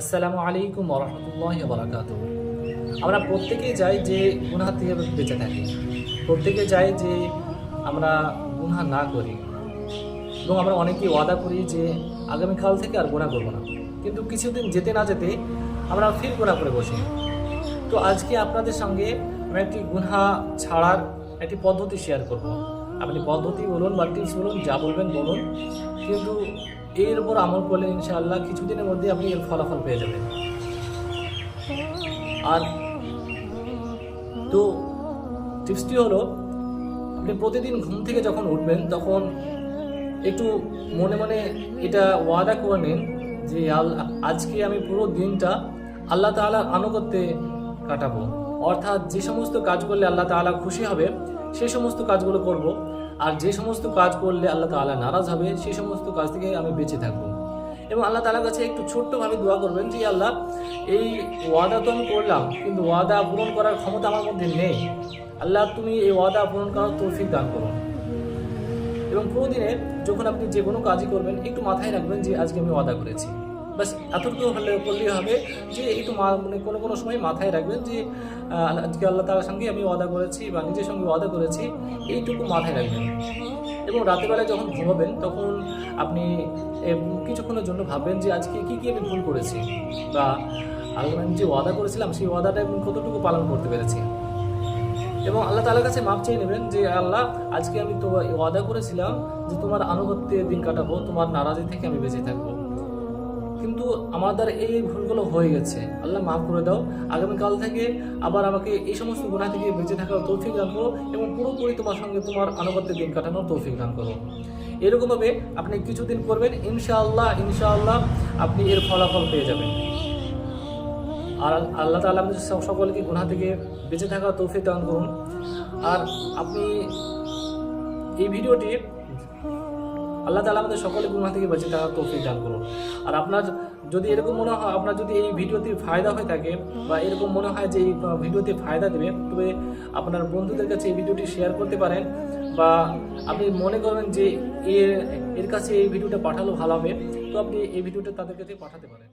আসসালামু আলাইকুম ওয়া রাহমাতুল্লাহি ওয়া বারাকাতুহু। আমরা প্রত্যেকেই চাই যে গুনাহ থেকে বেঁচে থাকি, প্রত্যেকে চাই যে আমরা গুনাহ না করি, এবং আমরা অনেকেই ওয়াদা করি যে আগামীকাল থেকে আর গুনাহ করব না, কিন্তু কিছুদিন যেতে না যেতে আমরা ফির গুনাহ করে বসি। তো আজকে আপনাদের সঙ্গে আমি একটি গুনাহ ছাড়ার একটি পদ্ধতি শেয়ার করব। আপনি পদ্ধতি বলুন বা টিপস বলুন, যা বলবেন বলুন, কিন্তু এর উপর আমল করলে ইনশাআল্লাহ কিছুদিনের মধ্যে আপনি এর ফলাফল পেয়ে যাবেন। আর তো টিপসটি হলো, আপনি প্রতিদিন ঘুম থেকে যখন উঠবেন তখন একটু মনে মনে এটা ওয়াদা করে নিন যে আজকে আমি পুরো দিনটা আল্লাহ তাআলার আনুগত্যে কাটাবো। অর্থাৎ যে সমস্ত কাজ করলে আল্লাহ তাআলা খুশি হবে সেই সমস্ত কাজগুলো করব, আর যে সমস্ত কাজ করলে আল্লাহ তাআলা নারাজ হবে সেই সমস্ত কাজ থেকে আমি বেঁচে থাকবো। এবং আল্লাহ তাআলার কাছে একটু ছোট্টভাবে দোয়া করবেন যে আল্লাহ, এই ওয়াদা তো আমি করলাম, কিন্তু ওয়াদা পূরণ করার ক্ষমতা আমার মধ্যে নেই। আল্লাহ, তুমি এই ওয়াদা পূরণ করার তৌফিক দান করুন। এবং প্রতিদিনে যখন আপনি যে কোনো কাজই করবেন একটু মাথায় রাখবেন যে আজকে আমি ওয়াদা করেছি। বাস এতটুকু হলে করলেই হবে, যে একটু মানে কোনো কোনো সময় মাথায় রাখবেন যে আজকে আল্লাহ তাআলার সঙ্গে আমি ওয়াদা করেছি বা নিজের সঙ্গে ওয়াদা করেছি, এইটুকু মাথায় রাখবেন। এবং রাতেরবেলায় যখন ঘুমাবেন তখন আপনি কিছুক্ষণের জন্য ভাববেন যে আজকে কি কি আমি ভুল করেছি, বা আমি যে ওয়াদা করেছিলাম সেই ওয়াদাটা আমি কতটুকু পালন করতে পেরেছি। এবং আল্লাহ তাআলার কাছে মাপ চেয়ে নেবেন যে আল্লাহ, আজকে আমি তো ওয়াদা করেছিলাম যে তোমার আনুগত্যে দিন কাটাবো, তোমার নারাজি থেকে আমি বেঁচে থাকবো, কিন্তু আমার দ্বারা এই ভুলগুলো হয়ে গেছে। আল্লাহ মাফ করে দাও, আগামীকাল থেকে আবার আমাকে এই সমস্ত গুনাহ থেকে বেঁচে থাকার তৌফিক দান করো, এবং পুরোপুরি তোমার সঙ্গে তোমার আনুগত্যের দিন কাটানোর তৌফিক দান করো। এরকমভাবে আপনি কিছুদিন করবেন, ইনশাআল্লাহ আপনি এর ফলাফল পেয়ে যাবেন। আর আল্লাহ তাআলা আমাদের সকলকে গুনাহ থেকে বেঁচে থাকার তৌফিক দান করুন। আর আপনি এই ভিডিওটি, আল্লাহ তাআলা আমাদের সকলের গুনাহ থেকে বেঁচে থাকার তৌফিক দান করুন। আর আপনার যদি এরকম মনে হয়, আপনার যদি এই ভিডিওতে ফায়দা হয়ে থাকে, বা এরকম মনে হয় যে এই ভিডিওতে ফায়দা দেবে, তবে আপনার বন্ধুদের কাছে এই ভিডিওটি শেয়ার করতে পারেন, বা আপনি মনে করবেন যে এর কাছে এই ভিডিওটা পাঠালো ভালো হবে, তো আপনি এই ভিডিওটা তাদের কাছে পাঠাতে পারেন।